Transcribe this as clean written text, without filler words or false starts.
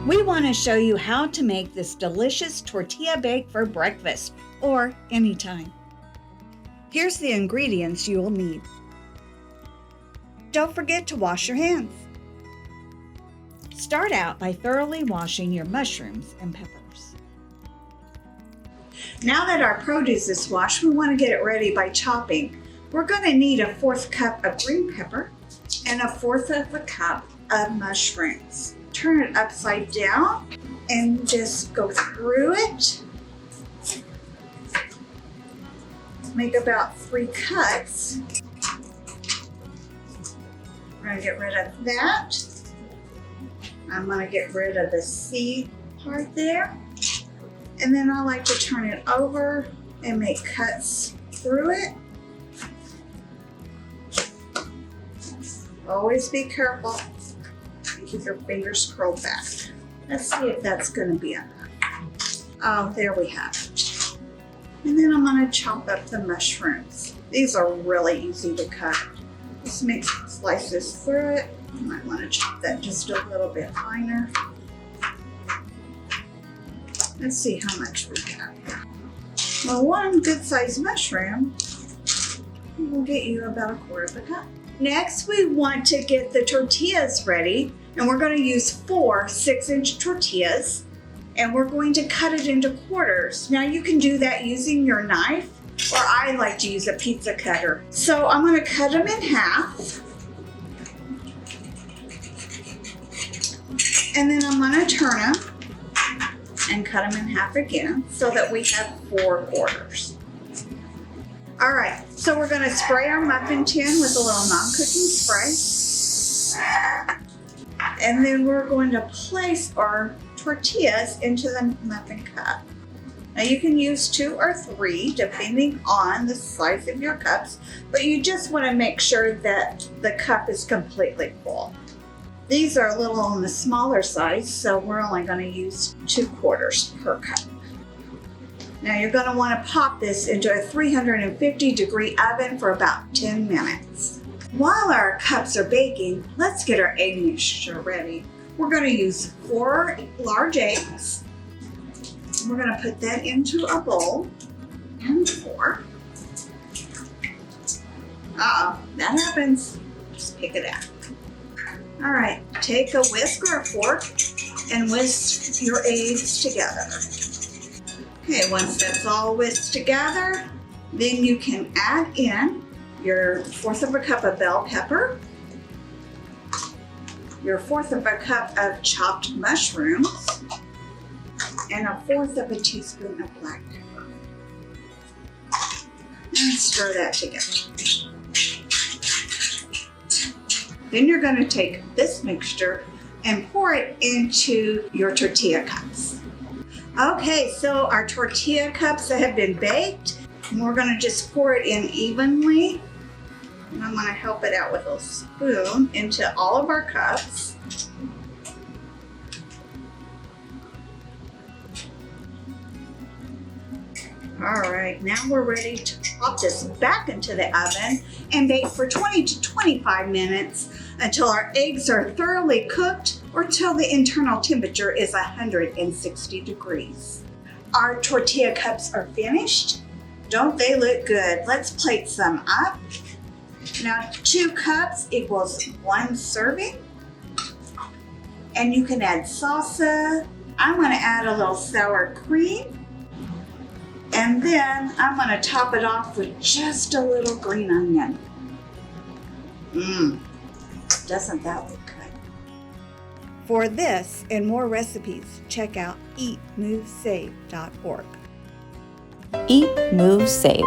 We want to show you how to make this delicious tortilla bake for breakfast or anytime. Here's the ingredients you will need. Don't forget to wash your hands. Start out by thoroughly washing your mushrooms and peppers. Now that our produce is washed, we want to get it ready by chopping. We're going to need a 1/4 cup of green pepper and a 1/4 cup of mushrooms. Turn it upside down and just go through it. Make about 3 cuts. We're going to get rid of that. I'm going to get rid of the seed part there. And then I like to turn it over and make cuts through it. Always be careful. Keep your fingers curled back. Let's see if that's going to be enough. Oh, there we have it. And then I'm going to chop up the mushrooms. These are really easy to cut. Just make slices through it. You might want to chop that just a little bit finer. Let's see how much we have. Well, one good-sized mushroom will get you about 1/4 cup. Next, we want to get the tortillas ready, and we're going to use 4 6-inch tortillas, and we're going to cut it into quarters. Now, you can do that using your knife, or I like to use a pizza cutter. So I'm going to cut them in half, and then I'm going to turn them and cut them in half again so that we have 4 quarters. All right, so we're going to spray our muffin tin with a little non-cooking spray. And then we're going to place our tortillas into the muffin cup. Now you can use 2 or 3 depending on the size of your cups, but you just want to make sure that the cup is completely full. These are a little on the smaller size, so we're only going to use 2 quarters per cup. Now you're going to want to pop this into a 350-degree oven for about 10 minutes. While our cups are baking, let's get our egg mixture ready. We're going to use 4 large eggs. We're going to put that into a bowl and pour. Uh-oh, that happens. Just pick it out. All right, take a whisk or a fork and whisk your eggs together. Okay, once that's all whisked together, then you can add in your 1/4 cup of bell pepper, your 1/4 cup of chopped mushrooms, and a 1/4 teaspoon of black pepper. And stir that together. Then you're going to take this mixture and pour it into your tortilla cups. Okay, so our tortilla cups have been baked, and we're going to just pour it in evenly. And I'm going to help it out with a spoon into all of our cups. All right, now we're ready to pop this back into the oven and bake for 20 to 25 minutes until our eggs are thoroughly cooked or till the internal temperature is 160 degrees. Our tortilla cups are finished. Don't they look good? Let's plate some up. Now 2 cups equals 1 serving. And you can add salsa. I'm going to add a little sour cream. And then I'm going to top it off with just a little green onion. Doesn't that look good? For this and more recipes, check out eatmovesave.org. Eat, Move, Save.